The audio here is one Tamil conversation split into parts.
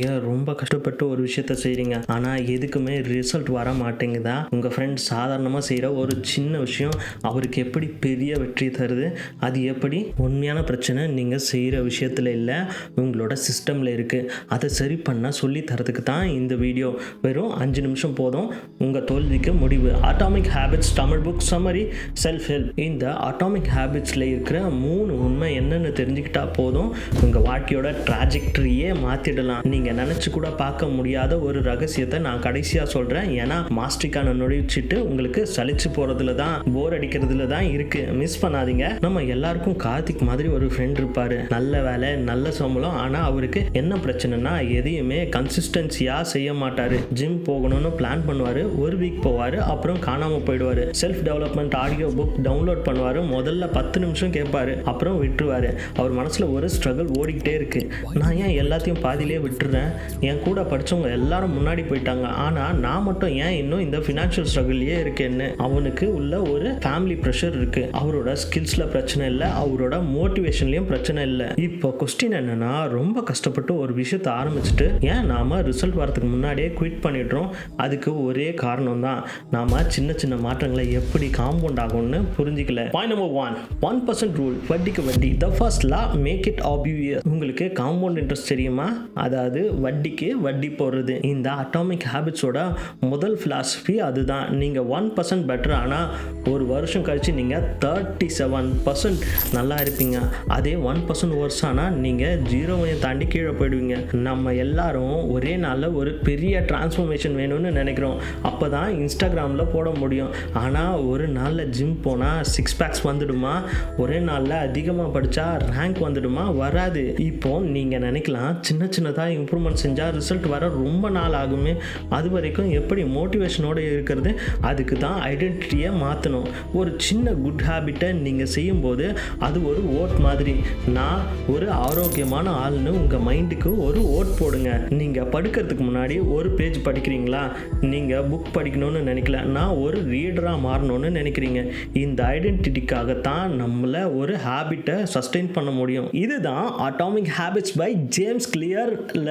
நீங்கள் ரொம்ப கஷ்டப்பட்டு ஒரு விஷயத்த செய்கிறீங்க, ஆனால் எதுக்குமே ரிசல்ட் வர மாட்டேங்குதா? உங்கள் ஃப்ரெண்ட் சாதாரணமாக செய்கிற ஒரு சின்ன விஷயம் அவருக்கு எப்படி பெரிய வெற்றி தருது? அது எப்படி? உண்மையான பிரச்சனை நீங்கள் செய்கிற விஷயத்தில் இல்லை, உங்களோட சிஸ்டமில் இருக்குது. அதை சரி பண்ண சொல்லி தரதுக்கு தான் இந்த வீடியோ. வெறும் 5 நிமிஷம் போதும், உங்கள் தோல்விக்கு முடிவு. Atomic habits Tamil book summary self help. இந்த அட்டாமிக் ஹேபிட்ஸில் இருக்கிற 3 உண்மை என்னென்னு தெரிஞ்சுக்கிட்டா போதும், உங்கள் வாழ்க்கையோட ட்ராஜெக்டரியே மாற்றிடலாம். நீங்கள் நினச்சி கூட பார்க்க முடியாத ஒரு ரகசியத்தை நான் கடைசியாக சொல்கிறேன். ஏன்னா மாஸ்டரிக்கான நுழைச்சிட்டு உங்களுக்கு சலிச்சு போகிறதுல தான், போர் அடிக்கிறதுல தான் இருக்குது. மிஸ் பண்ணாதீங்க. நம்ம எல்லாருக்கும் கார்த்திக் மாதிரி ஒரு ஃப்ரெண்ட் இருப்பார். நல்ல வேலை, நல்ல சம்பளம். ஆனால் அவருக்கு என்ன பிரச்சனைனா எதையுமே கன்சிஸ்டன்சியாக செய்ய மாட்டார். ஜிம் போகணும்னு பிளான் பண்ணுவார், ஒரு வீக் போவார், அப்புறம் காணாமல் போயிடுவார். Self development audio book download பண்ணுவார், முதல்ல 10 நிமிஷம் கேட்பார், அப்புறம் விட்டுருவார். அவர் மனசில் ஒரு ஸ்ட்ரகிள் ஓடிக்கிட்டே இருக்கு. நான் ஏன் எல்லாத்தையும் பாதியிலே விட்டுறேன்? என் கூட படித்தவங்க எல்லாரும் முன்னாடி போயிட்டாங்க, ஆனால் நான் மட்டும் ஏன் இன்னும் இந்த ஃபினான்ஷியல் ஸ்ட்ரகிள்லேயே இருக்கேன்னு. அவனுக்கு உள்ள ஒரு ஃபேமிலி ப்ரெஷர் இருக்கு. அவரோட ஸ்கில்ஸில் பிரச்சனை இல்லை, அவரோட மோட்டிவேஷன்லையும் பிரச்சனை இல்லை. இப்போ கொஸ்டின் என்னன்னா, ரொம்ப கஷ்டப்பட்டு ஒரு விஷயத்தை ஆரம்பிச்சுட்டு ஏன் நாம ரிசல்ட் வரதுக்கு முன்னாடியே குவிட் பண்ணிடுறோம்? அதுக்கு ஒரே காரணம் தான், நாம சின்ன சின்ன மாற்றங்களை எப்படி காம்பவுண்ட் ஆகும்னு புரிஞ்சிக்கல. Point number 1, 1% rule. வட்டிக்கு வட்டி. The first law make it obvious. உங்களுக்கு காம்பவுண்ட் இன்ட்ரெஸ்ட் தெரியுமா? அதாவது வட்டிக்கு வட்டி போடுறது. இந்த அட்டாமிக் ஹேபிட்ஸோட முதல் பிலாசபி அதுதான். நீங்கள் 1% பெட்டர், ஆனால் ஒரு வருஷம் கழிச்சு நீங்கள் 37% நல்லா இருப்பீங்க. அதே 1% ஒர்ஸ் ஆனால் நீங்கள் 0 தாண்டி கீழே போயிடுவீங்க. நம்ம எல்லாரும் ஒரே நாளில் ஒரு பெரிய டிரான்ஸ்ஃபர்மேஷன் வேணும்னு நினைக்கிறோம். அப்போ தான் இன்ஸ்டாகிராமில் போட முடியும். ஆனால் ஒரு நாளில் ஜிம் போனால் 6 பேக்ஸ் வந்துடுமா? ஒரே நாளில் அதிகமாக படித்தா ரேங்க் வந்துடுமா? வராது. இப்போ நீங்கள் நினைக்கலாம், சின்ன சின்னதாக இம்ப்ரூவ்மெண்ட் செஞ்சால் ரிசல்ட் வர ரொம்ப நாள் ஆகுமே, அது வரைக்கும் எப்படி மோட்டிவேஷனோடு இருக்கிறது? அதுக்கு தான் ஐடென்டிட்டியை மாற்றணும். ஒரு சின்ன குட் ஹேபிட்டை நீங்கள் செய்யும்போது அது ஒரு ஓட் மாதிரி. நான் ஒரு ஆரோக்கியமான ஆள்னு உங்கள் மைண்டுக்கு ஒரு ஓட் போடுங்க. நீங்கள் படுக்கிறதுக்கு முன்னாடி ஒரு பேஜ் படிக்கிறீங்களா? நீங்கள் புக் படிக்கணும்னு நினைக்கல, நான் ஒரு ரீடராக மாறணும்னு நினைக்கிறீங்க. இந்த ஐடென்டிட்டிக்காகத்தான் நம்மளை ஒரு ஹேபிட்டை சஸ்டெயின் பண்ண முடியும். இதுதான் அட்டாமிக் ஹேபிட்ஸ் பை ஜேம்ஸ் கிளியர்ல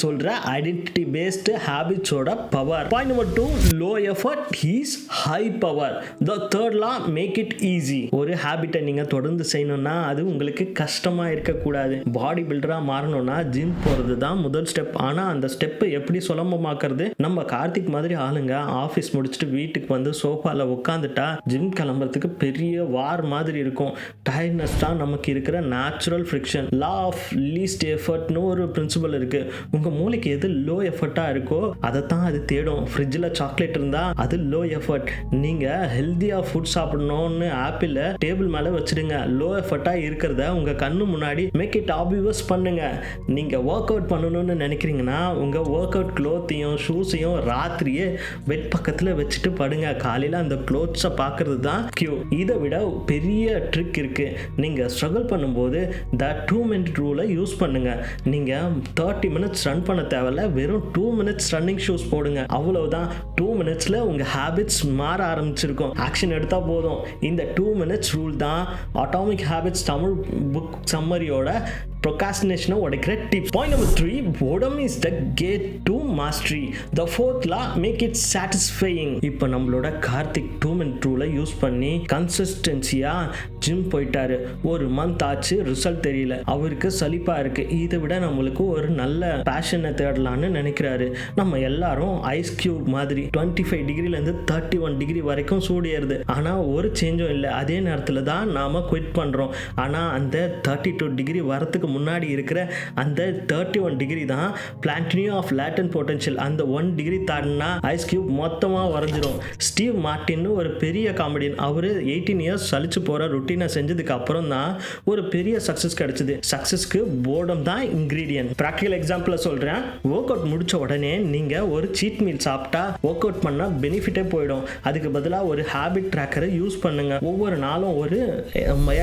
சொல்ற ஐடென்டிட்டி பேஸ்ட் ஹேபிட்ஸோட power. Point number 2, low effort is high power. The third law make it easy. ஒரு ஹேபிட்டை நீங்க தொடர்ந்து செய்யணும்னா அது உங்களுக்கு கஷ்டமா இருக்கக்கூடாது. பாடி பில்டரா மாறணும்னா ஜிம் போறது தான் முதல் ஸ்டெப். ஆனா அந்த ஸ்டெப்பை எப்படி சுலபமாக்குறது? நம்ம கார்த்திக் மாதிரி ஆளுங்க ஆஃபீஸ் முடிச்சுட்டு வீட்டுக்கு வந்து சோஃபால உட்காந்துட்டா ஜிம் கிளம்புறதுக்கு பெரிய வார் மாதிரி இருக்கும். டயர்ட்னஸ் தான் நமக்கு இருக்கிற natural friction. Law of least எஃபர்ட்னு ஒரு பிரின்சிபல் இருக்கு. உங்க மூளைக்கு எது லோ எஃபர்ட்டா இருக்கோ அதை தான் அது தேடும். ஃப்ரிட்ஜில் சாக்லேட் இருந்தா அது லோ எஃபர்ட். நீங்க ஹெல்தியா ஃபுட் சாப்பிடணும்னு ஆப்பிள் டேபிள் மேல வச்சிடுங்க. லோ எஃபர்ட்டா இருக்கிறத உங்க கண்ணு முன்னாடி மேக் இட் ஆப்வியஸ் பண்ணுங்க. நீங்க ஒர்க் அவுட் பண்ணணும்னு நினைக்கிறீங்கன்னா உங்க ஒர்க் அவுட் க்ளோத்தையும் ஷூஸையும் ராத்திரியே பெட் பக்கத்துல வச்சுட்டு படுங்க. காலையில அந்த க்ளோத்ஸை பார்க்கறது தான் கியூ. இதை விட பெரிய ட்ரிக் இருக்கு. நீங்க ஸ்ட்ரகிள் பண்ணும்போது த 2 மினிட் ரூலை யூஸ் பண்ணுங்க. நீங்க 30 மினிட்ஸ் ரன் பண்ண தேவையில்ல, வெறும் 2 மினிட்ஸ் ரன்னிங் ஷூஸ் போடுங்க. அவ்வளவுதான். 2 மினிட்ஸ்ல உங்க ஹேபிட்ஸ் மாற ஆரம்பிச்சிருக்கும். ஆக்ஷன் எடுத்தா போதும். இந்த 2 மினிட்ஸ் ரூல் தான் அட்டாமிக் ஹேபிட்ஸ் தமிழ் புக் சம்மரியோட procrastination உடைக்கிற tips. Point number 3, boredom is the gate to mastery. The fourth law make it satisfying. இப்போ நம்மளோட கார்த்திக் 2 மினிட் ரூலை யூஸ் பண்ணி கன்சிஸ்டன்சியா ஜிம் போயிட்டாரு. ஒரு மந்த் ஆச்சு, ரிசல்ட் தெரியல. அவருக்கு சலிப்பா இருக்கு. இதை விட நம்மளுக்கு ஒரு நல்ல பேஷனை தேடலான்னு நினைக்கிறாரு. நம்ம எல்லாரும் ஐஸ் கியூப் மாதிரி 25 டிகிரிலேருந்து 31 டிகிரி வரைக்கும் சூடியறது. ஆனால் ஒரு சேஞ்சும் இல்லை. அதே நேரத்தில் தான் நாம குவிட் பண்ணுறோம். ஆனால் அந்த 32 டிகிரி வரத்துக்கு முன்னாடி இருக்கிற அந்த 31 டிகிரி தான் பிளான்டினியம் ஆஃப் லேட்டன் பொட்டன்ஷியல். அந்த 1 டிகிரி தாண்டினா ஐஸ் கியூப் மொத்தமாக வரைஞ்சிரும். ஸ்டீவ் மார்டின் ஒரு பெரிய காமெடியன். அவர் 18 இயர்ஸ் சலிச்சு போகிற ருட்டீனை செஞ்சதுக்கு அப்புறம் தான் ஒரு பெரிய சக்ஸஸ் கிடைச்சது. சக்ஸஸ்க்கு போர்டம் தான் இன்கிரீடியன்ட். ப்ராக்டிகல் எக்ஸாம்பிள் சொல்கிறேன். ஒர்க் அவுட் முடிச்ச உடனே நீங்கள் ஒரு சீட் மீல் சாப்பிட்டா ஒர்க் அவுட் பண்ணால் பெனிஃபிட்டே போயிடும். அதுக்கு பதிலாக ஒரு ஹேபிட் ட்ராக்கரை யூஸ் பண்ணுங்க. ஒவ்வொரு நாளும் ஒரு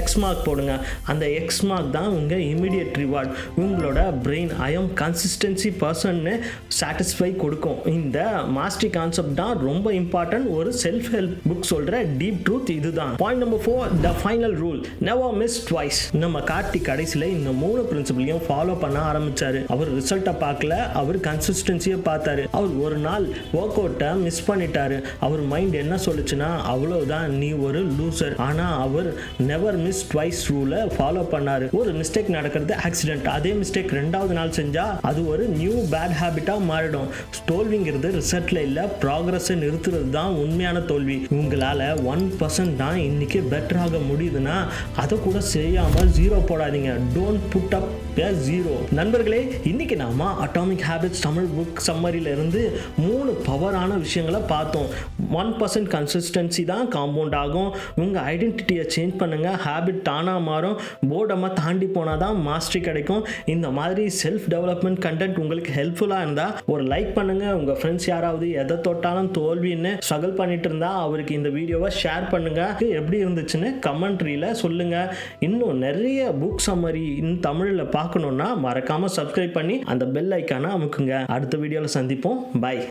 எக்ஸ் மார்க் போடுங்க. அந்த எக்ஸ் மார்க் தான் உங்கள் இமிடியேட் இமீடியட் ரிவார்ட். உங்களோட பிரெயின் ஐ எம் கன்சிஸ்டன்சி பர்சன்னு சாட்டிஸ்ஃபை கொடுக்கும். இந்த மாஸ்டரி கான்செப்ட் தான் ரொம்ப இம்பார்ட்டன்ட். ஒரு செல்ஃப் ஹெல்ப் புக் சொல்ற டீப் ட்ரூத் இதுதான். Point number 4, the final rule, never miss twice. நம்ம கார்த்திக் கடைசியில் இந்த 3 பிரின்சிபிளையும் ஃபாலோ பண்ண ஆரம்பிச்சாரு. அவர் ரிசல்ட்டை பார்க்கல, அவர் கன்சிஸ்டன்சியை பார்த்தாரு. அவர் ஒரு நாள் ஒர்க் அவுட்டை மிஸ் பண்ணிட்டாரு. அவர் மைண்ட் என்ன சொல்லுச்சுன்னா, அவ்வளவுதான், நீ ஒரு லூசர். ஆனா அவர் நெவர் மிஸ் ட்வைஸ் ரூலை ஃபாலோ பண்ணாரு. ஒரு மிஸ்டேக் நடக்கிறது ஆக்சிடென்ட். அதே மிஸ்டேக் 2வது நாள் செஞ்சா அது ஒரு நியூ பேட் ஹேபிட்டா மாறிடும். தோல்விங்கிறது ரிசல்ட்ல இல்ல, ப்ராக்ரஸை நிறுத்துறது தான் உண்மையான தோல்வி. உங்களால 1% தான் இன்னைக்கு பெட்டர் ஆக முடியுதுன்னா அதை கூட செய்யாம 0 போடாதீங்க. Don't put up a 0. நண்பர்களே, இன்னைக்கு நாம அட்டாமிக் ஹேபிட்ஸ் தமிழ் புக் சம்மரியில இருந்து 3 பவரான விஷயங்களை பார்த்தோம். 1% கன்சிஸ்டன்சி தான் காம்பவுண்ட் ஆகும். உங்க ஐடென்டிட்டியை சேஞ்ச் பண்ணுங்க, ஹேபிட் தானா மாறும். போர்டமா தாண்டி போனாதான் மாஸ்டரி கிடைக்கும். இந்த மாதிரி செல்ஃப் டெவலப்மெண்ட் கண்டென்ட் உங்களுக்கு ஹெல்ப்ஃபுல்லா இருந்தா ஒரு லைக் பண்ணுங்க. உங்க ஃப்ரெண்ட்ஸ் யாராவது எதை தொட்டாலும் தோல்வின்னு ஸ்ட்ரகிள் பண்ணிட்டு இருந்தா அவருக்கு இந்த வீடியோவை ஷேர் பண்ணுங்க. எப்படி இருந்துச்சுன்னு கமெண்ட்ரியில சொல்லுங்க. இன்னும் நிறைய புக் சம்மரி தமிழ்ல பார்க்கணும்னா மறக்காம சப்ஸ்கிரைப் பண்ணி அந்த பெல் ஐக்கானை அமுக்குங்க. அடுத்த வீடியோல சந்திப்போம். பை.